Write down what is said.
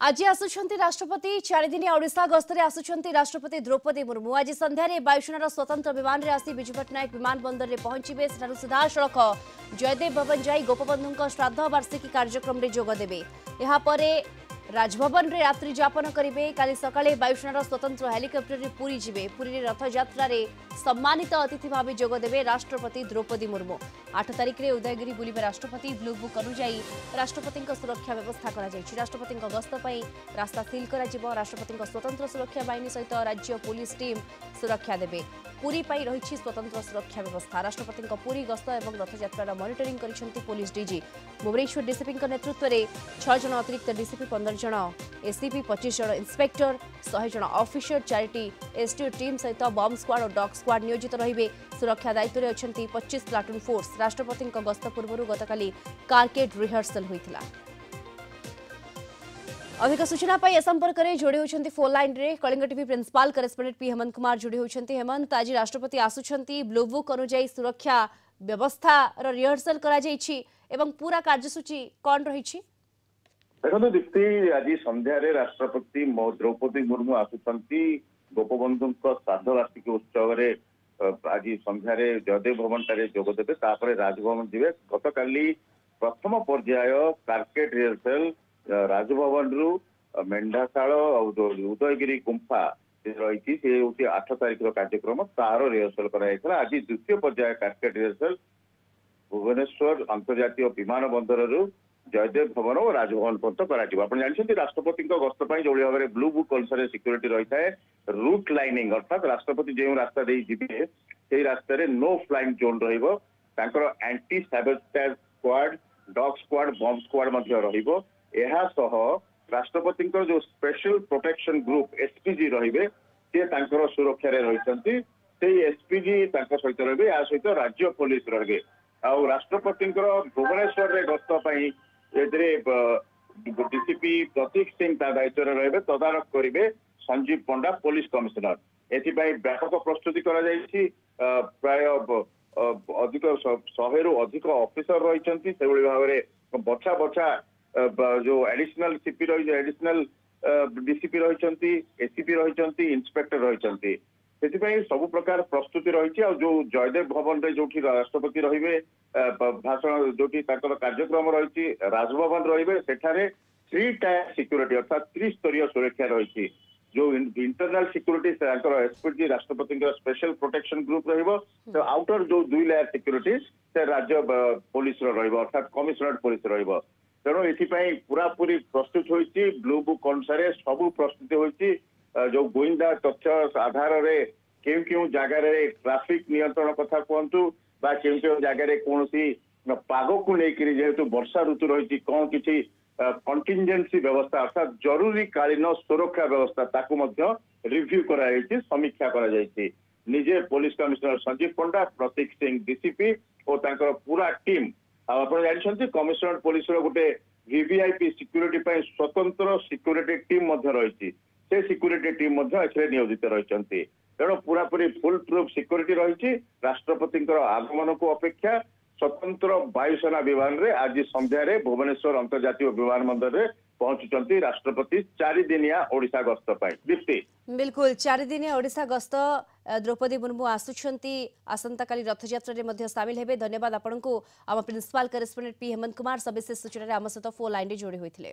आज आसुछंती राष्ट्रपति 4 दिनिया ओडिशा गस्तरे आसुछंती राष्ट्रपति द्रौपदी मुर्मू आज संध्यारे वायुसेनार स्वतंत्र विमान रे आसी विजु पट्टनायक विमान बंदर रे पहुंचीबे सेठारु सीधासळख जयदेव भवन जाई गोपबंधुଙ୍କ श्राद्ध वार्षिकी कार्यक्रम रे जोग देबे। एहा परे राजभवन रे रात्रि यापन करिवे। काली सकाळे वायुसेनार स्वतंत्र हेलिकॉप्टर रे पुरी जिबे। पुरी रे रथ यात्रा रे सम्मानित अतिथि भावे जोग देबे राष्ट्रपति द्रौपदी मुर्मू। 8 तारिख रे उदयगिरी बुलिबे राष्ट्रपति। ब्लू बुक अनुଯାयी राष्ट्रपति सुरक्षा व्यवस्था करा जायछि। राष्ट्रपति गस्त पई रास्ता सील करा जिवो। राष्ट्रपति स्वतंत्र सुरक्षा बाहिनी सहित राज्य पुलिस टीम सुरक्षा देबे। पुरी पई रहिछि स्वतंत्र सुरक्षा व्यवस्था। राष्ट्रपति पुरी गस्त एवं रथ यात्रा मॉनिटरिंग करिसेंति पुलिस डीजी। भुवनेश्वर डीसीपी नेतृत्व में 6 जन अतिरिक्त डीसीपी 15 जन एसीपी 25 जन इंस्पेक्टर 100 जन ऑफिसर 4टी एसटीओ टीम सहित बॉम्ब स्क्वाड और डॉग स्क्वाड नियोजित रहिबे। सुरक्षा दायित्व में अछंती 25 प्लाटून फोर्स। राष्ट्रपति गस्त पूर्व गतकाली कारकेड रिहर्सल होइथिला। अधिक सूचना पाई संपर्क में जोड़ी होती फोन लाइन रे Kalinga TV principal correspondent P Hemant Kumar जोड़ी होती। हेमंत, आज राष्ट्रपति आसुछंती ब्लू बुक अनुଯାयी सुरक्षा व्यवस्था रिहर्सल करा जायछि एवं पूरा कार्यसूची कौन रही? देखो दीप्ति, आज संध्यारे राष्ट्रपति द्रौपदी मुर्मू आसुछंती गोपबंधु श्राद्ध वार्षिकी उत्सव आज संध्यारे जयदेव भवन ठारे जोग देबे। तापरे राजभवन जिवे। गतकाली प्रथम पर्याय कारकेड रिहर्सल राजभवन रु मेंढाशाल उदयगिरी गुंफा रही 8 तारिख कार्यक्रम तार रिहर्सल कराइला। आज द्वितीय पर्याय कारकेड रिहर्सल भुवनेश्वर अंतर्जातीय विमान बंदर रु जयदेव भवन और राजभवन पर्यटन आप जानते राष्ट्रपति गस्त जो भाव में ब्लू बुक अनुसार सिक्योरिटी रही है। रूट लाइनिंग अर्थात राष्ट्रपति जो रास्ता दे जीवे से रास्तार no flying zone anti sabotage squad dog squad bomb squad राष्ट्रपति जो स्पेशल प्रोटेक्शन ग्रुप एसपीजी रे सी सुरक्षा रही एसपीजी सहित रे या सहित राज्य पुलिस रे आउ राष्ट्रपति भुवनेश्वर रे गस्त डीसीपी प्रतीक सिंह दायित्व रे तदारख करेंगे संजीव पंडा पुलिस कमिश्नर। एथिपाई व्यापक प्रस्तुति प्राय अधिक 100 रु अधिक ऑफिसर रही भाव में बछा बछा जो एडिशनल सीपी रही एडिशनल डीसीपी रही एसीपी रही इंस्पेक्टर रही सब प्रकार प्रस्तुति रही। जो जयदेव भवन रे जो राष्ट्रपति रे भाषण जो कार्यक्रम रही राजभवन रे सेठारे 3 टायर सिक्योरिटी अर्थात 3 स्तरीय सुरक्षा रही। जो इंटरनल सिक्योरिटी एसपीजी राष्ट्रपति स्पेशल प्रोटेक्शन ग्रुप तो आउटर जो 2 लेयर सिक्योरिटी से राज्य पुलिस अर्थात कमिश्नरेट पुलिस रही। तेणु ये पूरा पूरी प्रस्तुत होती ब्लू बुक अनुसार सबू प्रस्तुति होती। जो गोइंदा तथ्य आधार रे क्यों जगार ट्राफिक नियंत्रण कथा कहतु क्यों जगार कौन पाग को लेकर जेहेतु वर्षा ऋतु रही कौन किसी कंटिजेंसी व्यवस्था अर्थात जरूरी कालीन सुरक्षा व्यवस्था ताकू रिव्यू कर समीक्षा निजे पुलिस कमिश्नर संजीव पंडा प्रतीक सिंह डीसीपी और पूरा टीम आप जानते कमिश्नरेट पुलिस गोटे वीवीआईपी सिक्यूरिटी स्वतंत्र सिक्यूरिटी टीम रही से सिक्यूरिटी टीम नियोजित रही। तेणु पूरा पूरी फुल प्रूफ सिक्यूरिटी रही। राष्ट्रपति आगमन को अपेक्षा स्वतंत्र वायुसेना विमान रे आज संध्यारे भुवनेश्वर अंतर्जातीय विमान बंदर रे पहुंचुचंती राष्ट्रपति 4 दिनिया ओडिशा गस्त पाई। दीप्ति, बिल्कुल 4 दिनिया ओडिशा गस्त द्रौपदी मुर्मू आसुछंती आसंता काली रथ यात्रा रे मध्य शामिल हेबे। धन्यवाद आपनकु आम principal correspondent P Hemant Kumar सविशेष सूचना रे आम सहित फोन लाइन रे जोड़ी होइथिले।